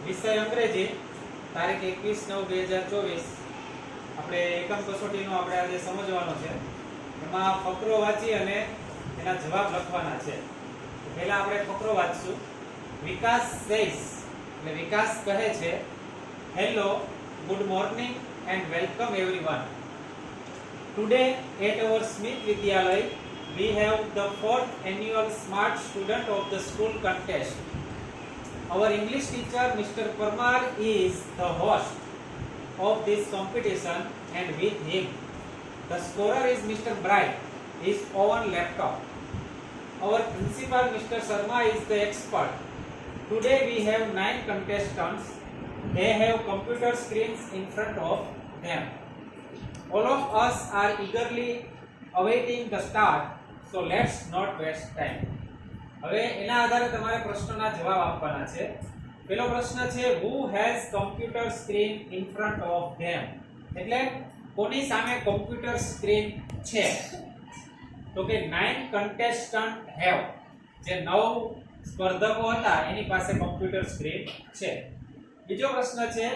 વિષય અંગ્રેજી, તારીખ 21/9/2024. આપણે એકમ કસોટીનો આપણે આજે સમજવાનો છે. એમાં ફકરો વાંચી અને એના જવાબ લખવાના છે. પહેલા આપણે ફકરો વાંચશું. વિકાસ સેઝ, એટલે વિકાસ કહે છે, hello, good morning and welcome everyone. Today at our Smith Vidyalaya we have the 4th annual Smart Student of the School contest. Our English teacher Mr. Parmar is the host of this competition, and with him the scorer is Mr. Bright, his own laptop. Our principal Mr. Sharma is the expert. Today we have 9 contestants. They have computer screens in front of them. All of us are eagerly awaiting the start, so let's not waste time. હવે એના આધારે તમારે પ્રશ્નોના જવાબ આપવાના છે. પહેલો પ્રશ્ન છે, who has computer screen in front of them? એટલે કોની સામે કમ્પ્યુટર સ્ક્રીન છે? તો કે 9 contestant have, જે 9 સ્પર્ધકો હતા એની પાસે કમ્પ્યુટર સ્ક્રીન છે. બીજો પ્રશ્ન છે,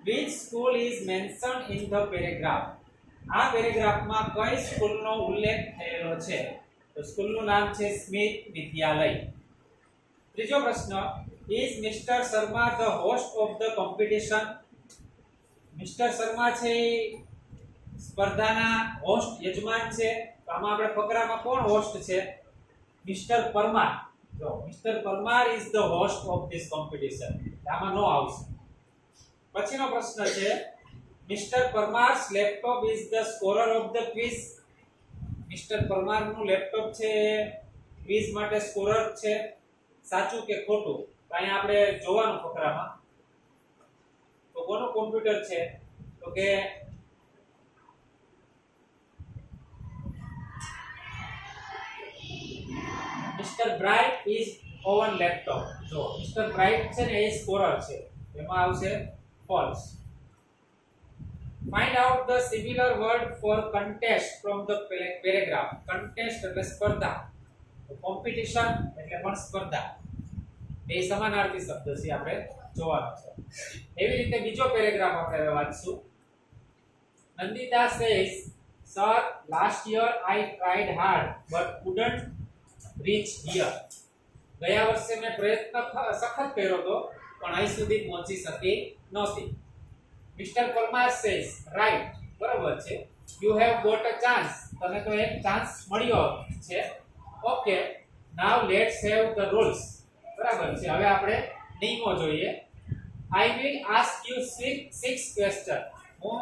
which school is mentioned in the paragraph? આ પેરેગ્રાફમાં કઈ સ્કૂલનો ઉલ્લેખ થયેલો છે? તો સ્કૂલનું નામ છે સ્મિથ વિદ્યાલય. ત્રીજો પ્રશ્ન, is Mr. Sharma the host of the competition? Mister Sharma છે સ્પર્ધાના હોસ્ટ, યજમાન છે. તો આમાં આપણે ફકરામાં કોણ હોસ્ટ છે? મિસ્ટર પરમાર. જો mister Parmar is the host of this competition, આમાં નો આવશે. પછીનો પ્રશ્ન છે, Mr. Parmar's laptop is the scorer of the quiz. Mr. Parmar નું લેપટોપ છે ક્વિઝ માટે સ્કોરર છે. સાચું કે ખોટું? તો અહીંયા આપણે જોવાનું ફકરામાં. તો કોનું કોમ્પ્યુટર છે? તો કે Mr. Bright is own laptop. જો Mr. Bright છે ને એ સ્કોરર છે, એમાં આવશે false. Find out the similar word for contest from the paragraph. Contest એટલે સ્પર્ધા, competition એટલે પણ સ્પર્ધા. બે સમાનાર્થી શબ્દ છે, આપણે જોવાનો છે. એવી રીતે બીજો પેરેગ્રાફ આપણે વાંચશું. Nandita says, sir, last year I tried hard but couldn't reach here. ગયા વર્ષે મેં પ્રયત્ન સખત કર્યો હતો પણ અહીં સુધી પહોંચી શકી નહોતી. Mr. Parmar says, right, બરાબર છે. You have got a chance. તને તો એક ચાન્સ મળ્યો છે. Okay, now let's have the rules. બરાબર છે. હવે આપણે નિયમો જોઈએ. I will ask you six questions. હું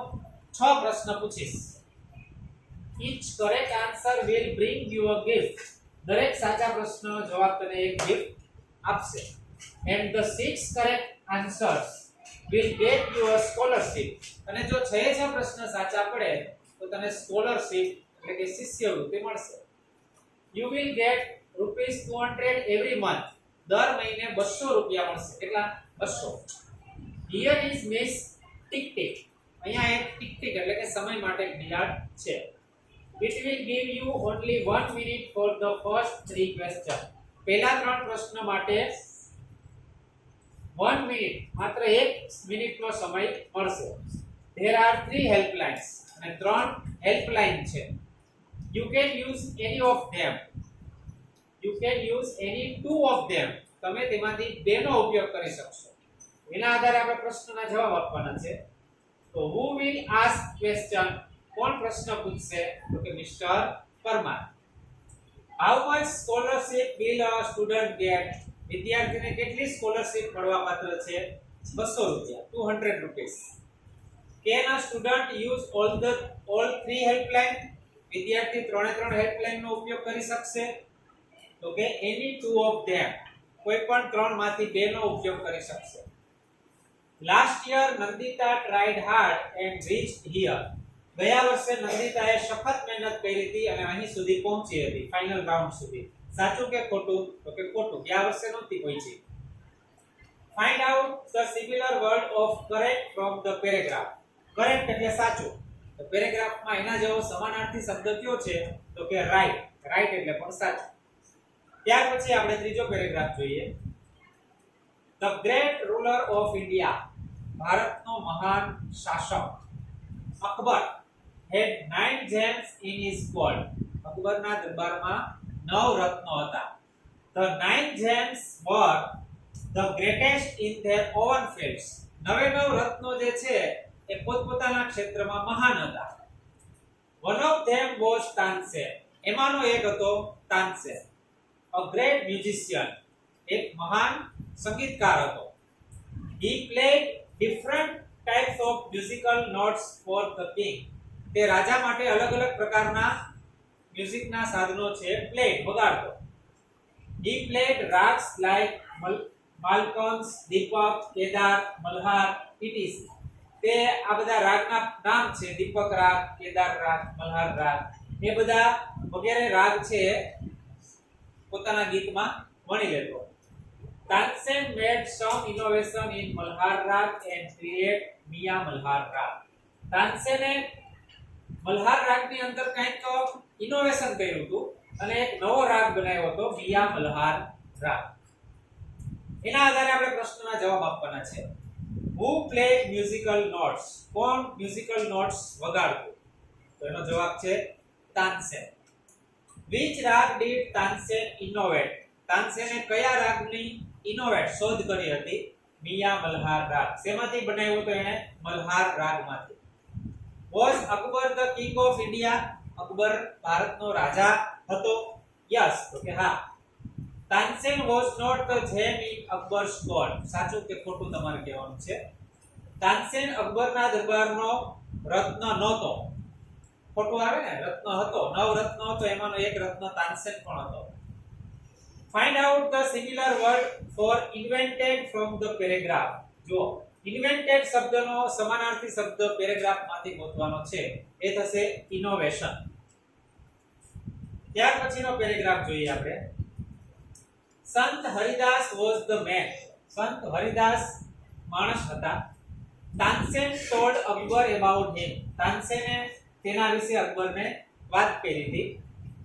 6 પ્રશ્ન પૂછીશ. Each correct answer will bring you a gift. દરેક સાચા પ્રશ્નનો જવાબ તને એક ગિફ્ટ આપશે. And the 6 correct answers will get you a scholarship. અને જો 6 પ્રશ્ન સાચા પડે તો તને સ્કોલરશિપ એટલે કે શિષ્યવૃત્તિ મળશે. You will get ₹200 every month. દર મહિને 200 રૂપિયા મળશે. કેટલા? 200. Here is Miss Tick Tick. અહીંયા એક ટિક ટિક એટલે કે સમય માટે ઘડિયાળ છે. It will give you only 1 minute for the first 3 questions. પહેલા 3 પ્રશ્ન માટે 1 મિનિટ, માત્ર 1 મિનિટનો સમય મળશે. There are 3 helplines, અને 3 હેલ્પલાઇન છે. You can use any of them. You can use any 2 of them. તમે તેમાંથી 2 નો ઉપયોગ કરી શકશો. એના આધારે આપણે પ્રશ્નના જવાબ આપવાના છે. તો who will ask question? કોણ પ્રશ્ન પૂછશે? તો કે mister Parmar. How much scholarship will a student get? વિદ્યાર્થીને કેટલી સ્કોલરશિપ મળવા પાત્ર છે? 200 રૂપિયા, 200 rupees. Can a student use all 3 helpline? વિદ્યાર્થી 3 હેલ્પલાઇન નો ઉપયોગ કરી શકશે. તો કે any 2 of them. કોઈ પણ 3 માંથી 2 નો ઉપયોગ કરી શકશે. Last year Nandita tried hard and reached here. ગયા વર્ષે નંદિતાએ સખત મહેનત કરી હતી અને અહીં સુધી પહોંચી હતી, ફાઇનલ રાઉન્ડ સુધી. સાચું કે ખોટું? તો કે ખોટું. ગયા વર્ષે નહોતી પહોંચી. Find out the similar word of correct from the paragraph. Correct એટલે સાચું. તો પેરેગ્રાફમાં એના જેવો સમાનાર્થી શબ્દ કયો છે? તો કે right. Right એટલે પણ સાચું. ત્યાર પછી આપણે ત્રીજો પેરેગ્રાફ જોઈએ. The great ruler of India, ભારતનો મહાન શાસક Akbar had 9 gems in his court. અકબરના દરબારમાં 9 રત્નો હતા. The 9 gems were the greatest in their own fields. 9 રત્નો જે છે એ પોતપોતાના ક્ષેત્રમાં મહાન હતા. One of them was Tansen. એમાંનો એક હતો તાનસેન. A great musician. એક મહાન સંગીતકાર હતો. He played different types of musical notes for the king. તે રાજા માટે અલગ અલગ પ્રકારના મ્યુઝિકના સાધનો છે played વગાડતો. He played rags like Malkans, Deepak, Kedar, Malhar, etc. તે આ બધા રાગના નામ છે, દીપક રાગ, કેદાર રાગ, મલ્હાર રાગ, એ બધા વગેરે રાગ છે પોતાના ગીતમાં વણી લેતો. Tansen made some innovation in Malhar rag and create Miya Malhar rag. તાનસેને Malhar Ragini અંદર કંઈક ઇનોવેશન કર્યું હતું અને એક નવો રાગ બનાવ્યો હતો મિયા મલ્હાર રાગ. એના આધારે આપણે પ્રશ્નના જવાબ આપવાના છે. Who played musical notes? કોણ મ્યુઝિકલ નોટ્સ વગાડતું? તો એનો જવાબ છે Tansen. Which rag did Tansen innovate? તાનસેને કયા રાગની ઇનોવેટ શોધ કરી હતી? મિયા મલ્હાર રાગ. શેમાંથી બનાવ્યો તો એને? Malhar રાગમાંથી. Was Akbar the king of India? Akbar ભારતનો રાજા હતો? યસ, તો કે હા. Tansen was not the gem in Akbar's court. સાચું કે ખોટું તમારે કહેવાનું છે. તાનસેન અકબરના દરબારનો રત્ન નહોતો. ખોટું આવે ને, રત્ન હતો. 9 રત્ન હતો, એમાંનો એક રત્ન તાનસેન પણ હતો. Find out the similar word for invented from the paragraph. જો ઇન્વેન્ટેડ શબ્દનો સમાનાર્થી શબ્દ પેરેગ્રાફમાંથી ગોતવાનો છે, એ થશે ઇનોવેશન. ત્યાર પછીનો પેરેગ્રાફ જોઈએ આપણે. સંત હરિદાસ was the man. સંત હરિદાસ માણસ હતા. Tansen told Akbar about him. તાનસેને તેના વિશે અકબરને વાત કરી હતી.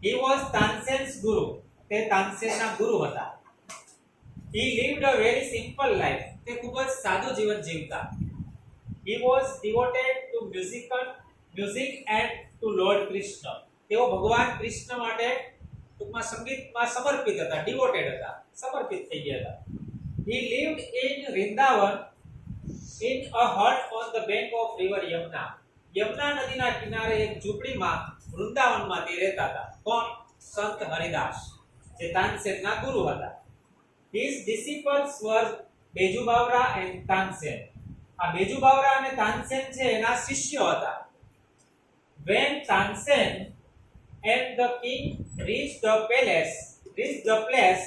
He was Tansen's guru. તે તાનસેનના ગુરુ હતા. He lived a very simple life. તે ખૂબ જ સાદું જીવન જીવતા. He was devoted to music and to Lord Krishna. તેઓ ભગવાન કૃષ્ણ માટે ટૂંકમાં સંગીતમાં સમર્પિત હતા, ડિવોટેડ હતા, સમર્પિત થઈ ગયા હતા. He lived in Vrindavan in a hut on the bank of river Yamuna. Yamuna નદીના કિનારે એક ઝૂંપડીમાં વૃંદાવનમાં તે રહેતા હતા. કોણ? સંત હરિદાસ, જે તાનસેનના ગુરુ હતા. His disciples were Baiju Bawra and Tansen. આ બેજુ બાવરા અને તાનસેન છે એના શિષ્યો હતા. When Tansen and the king reached the place,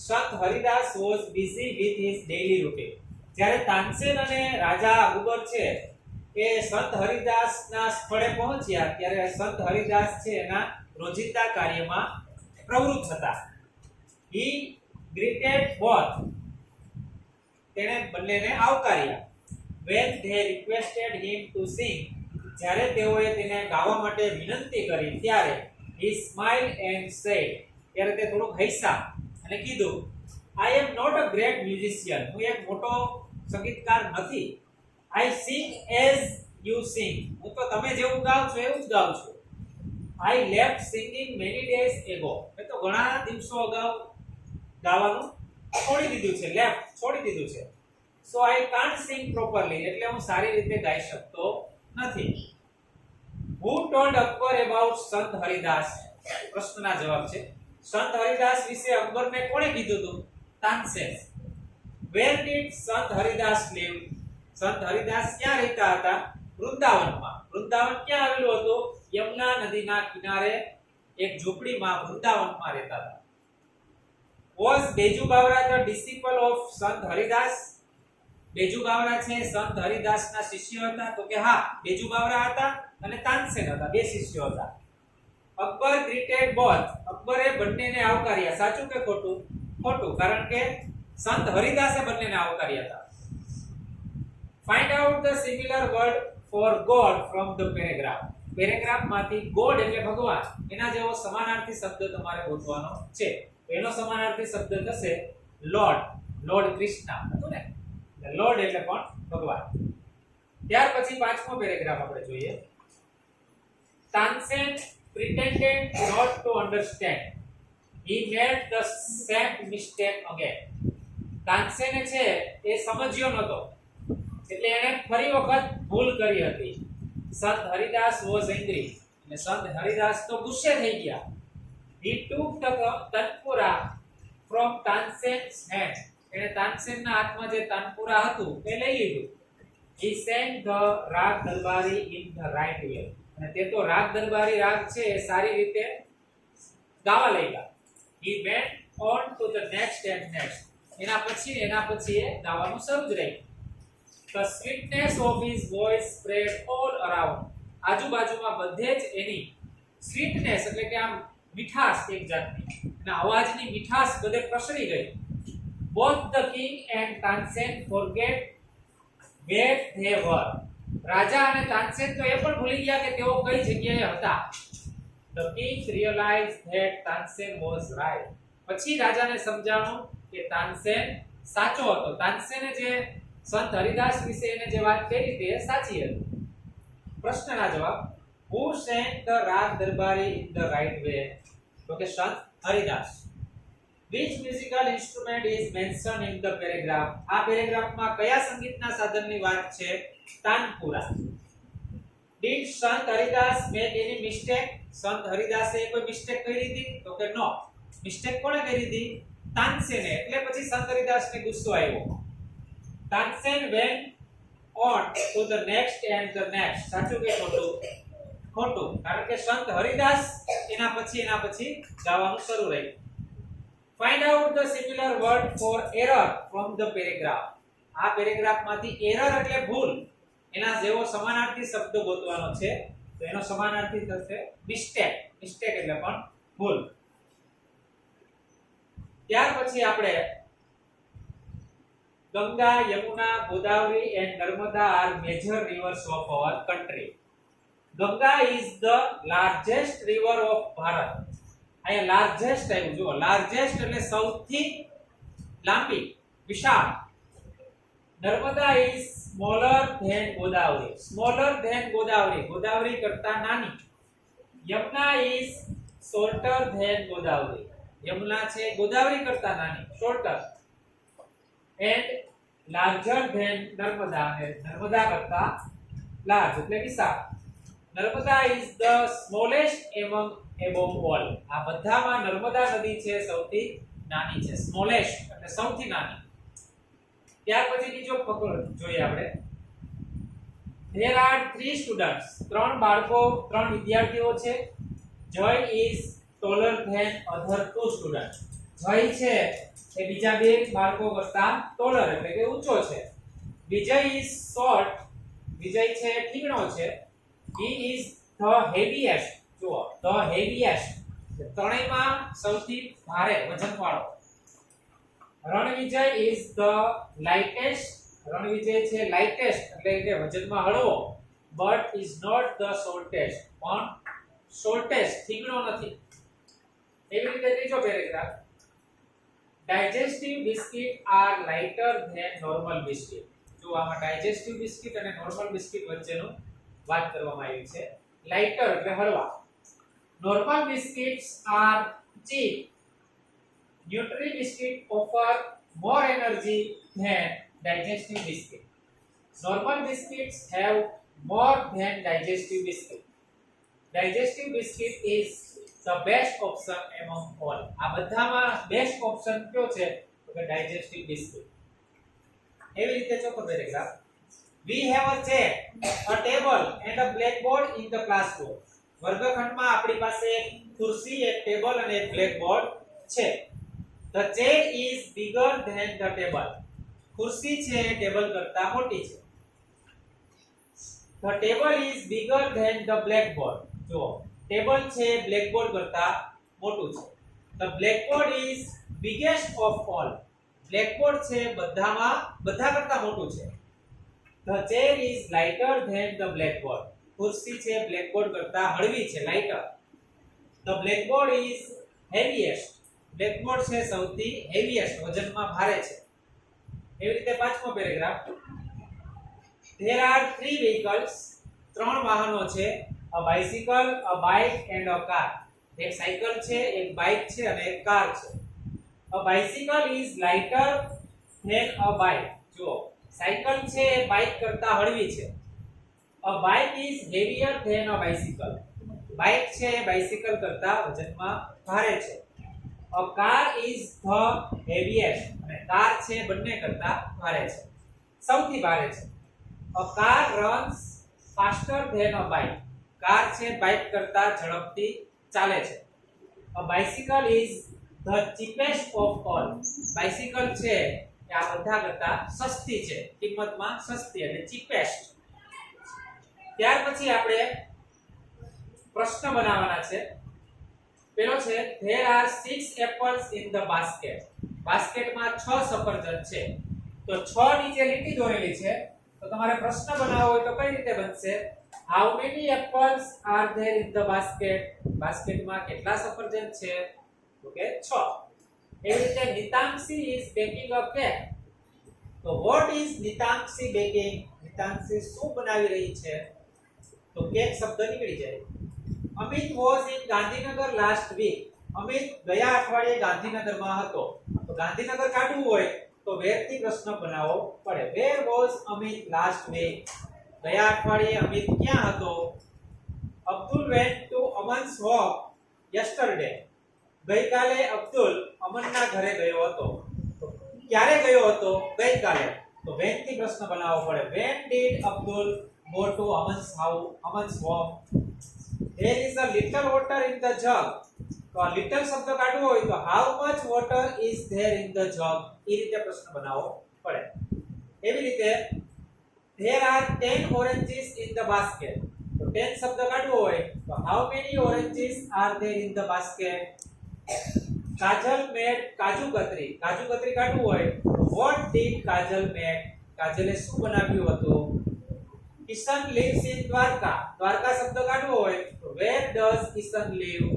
Sant Haridas was busy with his daily routine. જ્યારે તાનસેન અને રાજા અકબર છે એ સંત હરિદાસના સ્થળે પહોંચ્યા, ત્યારે સંત હરિદાસ છે એના રોજિંદા કાર્યમાં પ્રવૃત્ત હતા. He greeted both. તેણે બંનેને આવકાર્યા. When they requested him to sing, જ્યારે તેઓએ તેને ગાવા માટે વિનંતી કરી, ત્યારે he smiled and said, ત્યારે તે થોડુંક હસ્યા અને કીધું, I am not a great musician. હું એક મોટો સંગીતકાર નથી. I sing as you sing. હું તો તમે જેવું ગાવ છો એવું જ ગાઉં છું. I left singing many days ago. મેં તો ઘણા દિવસો અગાઉ ગાવાનું છોડી દીધું છે, છોડી દીધું છે. So I can't sing properly. એટલે હું સારી રીતે ગાઈ શકતો નથી. Who told Akbar about Sant Haridas? પ્રશ્નના જવાબ છે. સંત હરિદાસ વિશે અકબરને કોણે કીધું હતું? Tansen. Where did Sant Haridas live? સંત હરિદાસ ક્યાં રહેતા હતા? વૃંદાવનમાં. વૃંદાવન ક્યાં આવેલું હતું? યમુના નદીના કિનારે એક ઝૂંપડીમાં વૃંદાવનમાં રહેતા હતા. Was Baiju Bawra the disciple of Sant Haridas? Baiju બાવરા છે સંત હરિદાસના શિષ્ય હતા? તો કે હા, બેજુ બાવરા હતા અને તાનસેન હતા, બે શિષ્યો હતા. Akbar greeted both. અકબરે બંનેને આવકાર્યા. સાચું કે ખોટું? ખોટું, કારણ કે સંત હરિદાસે બંનેને આવકાર્યા હતા. Find out the similar word for God from the paragraph. પેરેગ્રાફમાંથી ગોડ એટલે ભગવાન, એના જેવો સમાનાર્થી શબ્દ તમારે ગોતવાનો છે. એનો સમાનાર્થી શબ્દ થશે લોર્ડ. લોર્ડ કૃષ્ણ હતું ને, લોર્ડ એટલે કોણ? ભગવાન. ત્યાર પછી પાંચમો પેરેગ્રાફ આપણે જોઈએ. Tansen pretended not to understand. He made the same mistake again. Tansen છે એ સમજ્યો નતો એટલે એને ફરી વખત ભૂલ કરી હતી. સંત હરિદાસ was angry. અને સંત હરિદાસ તો ગુસ્સે થઈ ગયા. He took the tanpura from Tansen's hand. એને તાનસેનના હાથમાં જે તાનપુરા હતું એ લઈ લીધું. He sang the રાગ દરબારી in the right way. અને તે તો રાગ દરબારી રાગ છે એ સારી રીતે ગાવા લાગ્યા. He went on to the next and next. એના પછી એ ગાવાનું શરૂ જ રાખ્યું. The sweetness of his voice spread all around. આજુબાજુમાં બધે જ એની સ્વીટનેસ એટલે કે આમ મીઠાશ એક જાતની એના અવાજની મીઠાશ બધે પ્રસરી ગઈ. Both the king and Tansen forget where they were. રાજા અને તાનસેન તો એ પણ ભૂલી ગયા કે તેઓ કઈ જગ્યાએ હતા. The king realized that Tansen was right. પછી રાજાને સમજાણું કે તાનસેન સાચો હતો. તાનસેને જે સંત હરિદાસ વિશે એને જે વાત કરી તે સાચી હતી. પ્રશ્નના જવાબ. Who sang the રાગ દરબારી in the right way? તો કે સંત Haridas. Which musical instrument is mentioned in the paragraph? આ પેરેગ્રાફમાં કયા સંગીતના સાધનની વાત છે? તાનપુરા. Did સંત હરિદાસ make any mistake? સંત હરિદાસે કોઈ મિસ્ટેક કરી હતી? તો કે નો. મિસ્ટેક કોણે કરી હતી? તાનસેને. એટલે પછી સંત હરિદાસને ગુસ્સો આવ્યો. Tansen went on to the next and the next. સાચું કે ખોટું? ખોટું. કારણ કે સંત હરિદાસ એના પછી ગાવાનું શરૂ રાખ્યું. Find out the similar word for error from the paragraph. આ પેરેગ્રાફમાંથી error એટલે ભૂલ એના જેવો સમાનાર્થી શબ્દ ગોતવાનો છે. તો એનો સમાનાર્થી થશે mistake. mistake એટલે પણ ભૂલ. ત્યાર પછી આપણે Ganga, Yamuna, Godavari and Narmada are major rivers of our country. Ganga is the largest river of Bharat. અહીંયા લાર્જેસ્ટ આવ્યું જુઓ. લાર્જેસ્ટ એટલે સૌથી લાંબી, વિશાળ. Narmada is smaller than Godavari. Smaller than Godavari. Godavari કરતા નાની. Yamuna is shorter than Godavari. Yamuna છે ગોદાવરી કરતા નાની, shorter. And larger than Narmada. અને નર્મદા કરતા large એટલે વિશાળ. Narmada is the smallest among above all. આ બધામાં નર્મદા નદી છે સૌથી નાની છે. સ્મોલેસ્ટ એટલે સૌથી નાની. ત્યાર પછી બીજો ફકરો જોઈએ આપણે. There are 3 students. 3 બાળકો, 3 વિદ્યાર્થીઓ છે. Jay is taller than other 2 students. જય છે એ બીજા બે બાળકો કરતા taller એટલે કે ઊંચો છે. વિજય is short. વિજય છે ઠીકણો છે. He is the heaviest. જુઓ, the heaviest ત્રણેયમાં સૌથી ભારે વજનવાળો. Ranvijay is the lightest. Ranvijay છે lightest એટલે કે વજનમાં હળવો. but is not the shortest. પણ shortest ઠીકણો નથી. એવી રીતે ત્રીજો paragraph. digestive biscuit are lighter than normal biscuit. જો આમાં digestive biscuit અને normal biscuit વચ્ચેનો વાત કરવામાં આવી છે. lighter એટલે હળવા. Normal biscuits are cheap. Nutri biscuit offer more energy than digestive biscuit. Normal biscuits have more than digestive biscuit. Digestive biscuit is the best option among all. આ બધામાં બેસ્ટ ઓપ્શન કયો છે? તો કે digestive biscuit. એવી રીતે ચોથો paragraph. We have a chair, a table and a blackboard in the classroom. વર્ગખંડમાં આપણી પાસે એક ખુરશી, એક ટેબલ અને એક બ્લેકબોર્ડ છે. The chair is bigger than the table. ખુરશી છે એ ટેબલ કરતા મોટી છે. The table is bigger than the blackboard. જો ટેબલ છે બ્લેકબોર્ડ કરતા મોટું છે. The blackboard is biggest of all. Blackboard છે બધા કરતા મોટું છે. The chair is lighter than the blackboard. ખુરશી છે બ્લેકબોર્ડ કરતા હળવી છે, lighter. The blackboard is heaviest. Blackboard છે સૌથી heaviest વજનમાં ભારે છે. એવી રીતે પાંચમો paragraph, there are three vehicles, ત્રણ વાહનો છે, a bicycle, a bike and a car. એક સાયકલ છે, એક બાઇક છે અને એક કાર છે. a bicycle is lighter than a bike. જો સાયકલ છે એ બાઇક કરતા હળવી છે. a bike is heavier than a bicycle. Bike છે એ બાઇસિકલ કરતા વજનમાં ભારે છે. a car is the heaviest. અને કાર છે બંને કરતા ભારે છે, સૌથી ભારે છે. a car runs faster than a bike. Car છે બાઇક કરતા ઝડપથી ચાલે છે. a bicycle is the cheapest of all. Bicycle છે એ આ બધા કરતા સસ્તી છે, કિંમતમાં સસ્તી એટલે cheapest. ત્યાર પછી આપણે પ્રશ્ન બનાવવાના છે. પેલો છે there are 6 apples in the basket. બાસ્કેટમાં 6 સફરજન છે. તો 6 નીચે લીટી દોરેલી છે, તો તમારે પ્રશ્ન બનાવવો હોય તો કઈ રીતે બનશે? how many apples are there in the basket? બાસ્કેટમાં કેટલા સફરજન છે? તો કે 6. એવી રીતે નિતાંશી is baking a cake. તો what is નિતાંશી baking? નિતાંશી શું બનાવી રહી છે? તો કેક શબ્દ નીકળી જાય. Amit was in Gandhinagar last week. Amit ગયા અઠવાડિયે ગાંધીનગરમાં હતો. તો ગાંધીનગર કાઢવું હોય તો where થી પ્રશ્ન બનાવવો પડે. where was Amit last week? ગયા અઠવાડિયે અમિત ક્યાં હતો? Abdul went to અમન's home yesterday. ગઈકાલે અબ્દુલ અમનના ઘરે ગયો હતો. તો ક્યારે ગયો હતો? ગઈકાલે. તો when થી પ્રશ્ન બનાવવો પડે. when did Abdul go to અમન's home? there is a little water in the jug. તો આ લિટલ શબ્દ કાઢવો હોય તો how much water is there in the jug? એ રીતે પ્રશ્ન બનાવવો પડે. એવી રીતે there are 10 oranges in the basket. તો 10 શબ્દ કાઢવો હોય તો how many oranges are there in the basket? Kajal made કાજુ કતરી. કાજુ કતરી કાઢવું હોય તો what did કાજલ make? કાજલે શું બનાવ્યું હતું? Kishan lives in Dwarka. દ્વારકા શબ્દ કાઢવો હોય તો where does Kishan live?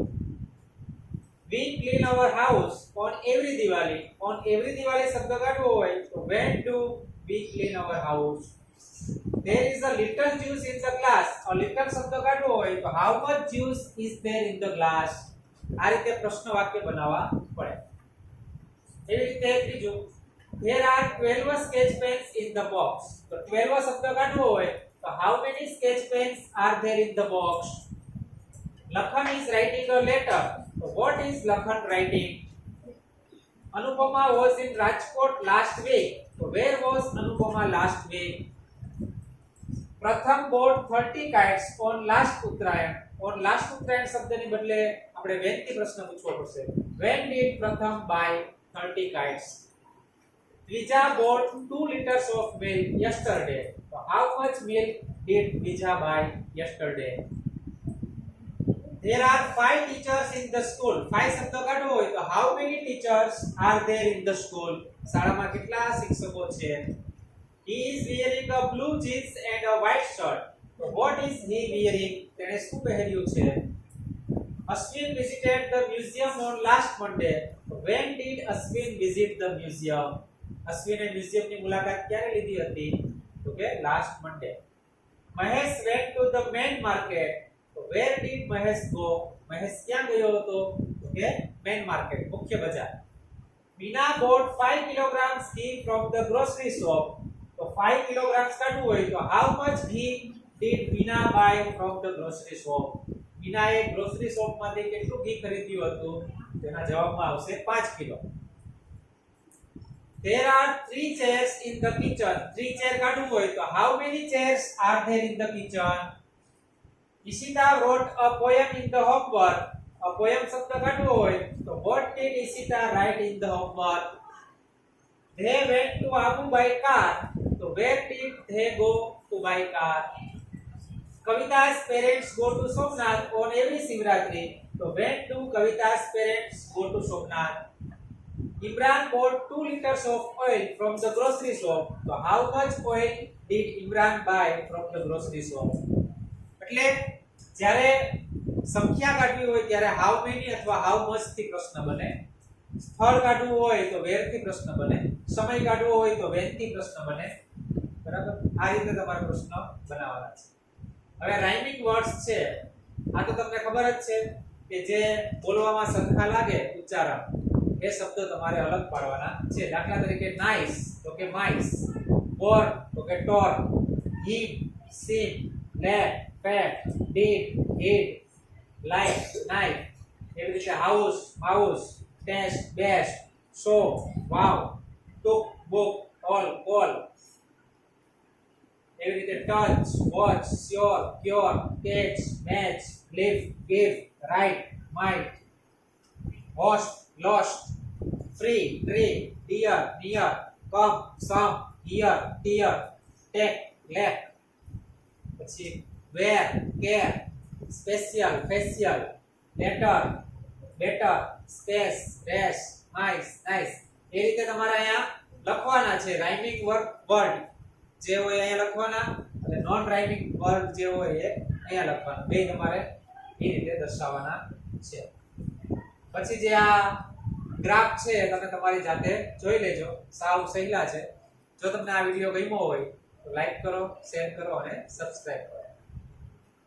we clean our house on every Diwali. on every Diwali શબ્દ કાઢવો હોય તો when do we clean our house? there is a little juice in the glass. a little શબ્દ કાઢવો હોય તો how much juice is there in the glass? આ રીતે પ્રશ્ન વાક્ય બનાવવા પડે. એવી રીતે ત્રીજું, there are 12 sketch pens in the box. તો 12 શબ્દ કાઢવો હોય તો how many sketch pens are there in the box? Lakhan is writing a letter. So what is Lakhan writing? Anupama was in Rajkot last week. So where was Anupama last week? Pratham bought 30 kites on last Uttarayan. on last Uttarayan શબ્દની બદલે આપણે when થી પ્રશ્ન પૂછવો પડશે. when did Pratham buy 30 kites? Vija bought 2 liters of milk yesterday. So how much milk did Vija buy yesterday? There are 5 teachers in the school. 5 શબ્દ કાઢવો હોય તો how many teachers are there in the school? શાળામાં કેટલા શિક્ષકો છે? He is wearing a blue jeans and a white shirt. So what is he wearing? તેણે શું પહેર્યું છે? Ashwin visited the museum on last Monday. So when did Ashwin visit the museum? અશ્વિને મ્યુઝિયમની મુલાકાત ક્યારે લીધી હતી? તો કે last Monday. Mahesh went to the main market. તો where did Mahesh go? Mahesh ક્યાં ગયો હતો? તો કે main market, મુખ્ય બજાર. Meena bought 5 kilograms ghee from the grocery shop. તો 5 kilograms કાઢવું હોય તો how much ghee did Meena buy from the grocery shop? મીનાએ ગ્રોસરી શોપમાંથી કેટલું ઘી ખરીદ્યું હતું? તેના જવાબમાં આવશે 5 કિલો. There are 3 chairs in the kitchen. 3 chair કાઢવું હોય તો how many chairs are there in the kitchen? Ishita wrote a poem in the homework. A poem શબ્દ કાઢવો હોય તો what did Ishita write in the homework? They went to Abu by car. So where did they go to buy car? Kavita's parents go to Somnath on every Shivratri. So when do Kavita's parents go to Somnath? Imran bought 2 liters of oil from the grocery shop. So how much oil did Imran buy from the grocery shop? એટલે જ્યારે સંખ્યા કાઢવી હોય ત્યારે how many અથવા how much થી પ્રશ્ન બને. સ્થળ કાઢવું હોય તો where થી પ્રશ્ન બને. સમય કાઢવો હોય તો વેનથી પ્રશ્ન બને, બરાબર? આ રીતે તમારે પ્રશ્ન બનાવવાના છે. હવે રાઇમિંગ વર્ડ્સ છે, આ તો તમને ખબર જ છે કે જે બોલવામાં સરખા લાગે ઉચ્ચારણ, એ શબ્દો તમારે અલગ પાડવાના છે. દાખલા તરીકે નાઇસ તો કે માઇસ, બોર તો કે tore, him, seem, let, fat, deed, hid, light, knife. એવી રીતે house, mouse, test, best, show, wow, took, book, all, call. એવી રીતે touch, watch, sure, cure, catch, match, leave, give, right, might, host, lost, free, tree, dear, near, come, some, here, tear, take, lake. પછી wear, care, special, facial, letter, better, space, race, nice, nice. એ રીતે તમારે અહીંયા લખવાના છે rhyming word જે હોય અહીંયા લખવાના, અને નોન રાઇમિંગ વર્ડ જે હોય એ અહીંયા લખવાના. બે તમારે એ રીતે દર્શાવવાના છે. પછી જે આ ગ્રાફ છે તમે તમારી જાતે જોઈ લેજો, સાવ સહેલા છે. જો તમને આ વિડિયો ગમ્યો હોય તો લાઈક કરો, શેર કરો અને સબસ્ક્રાઇબ કરો.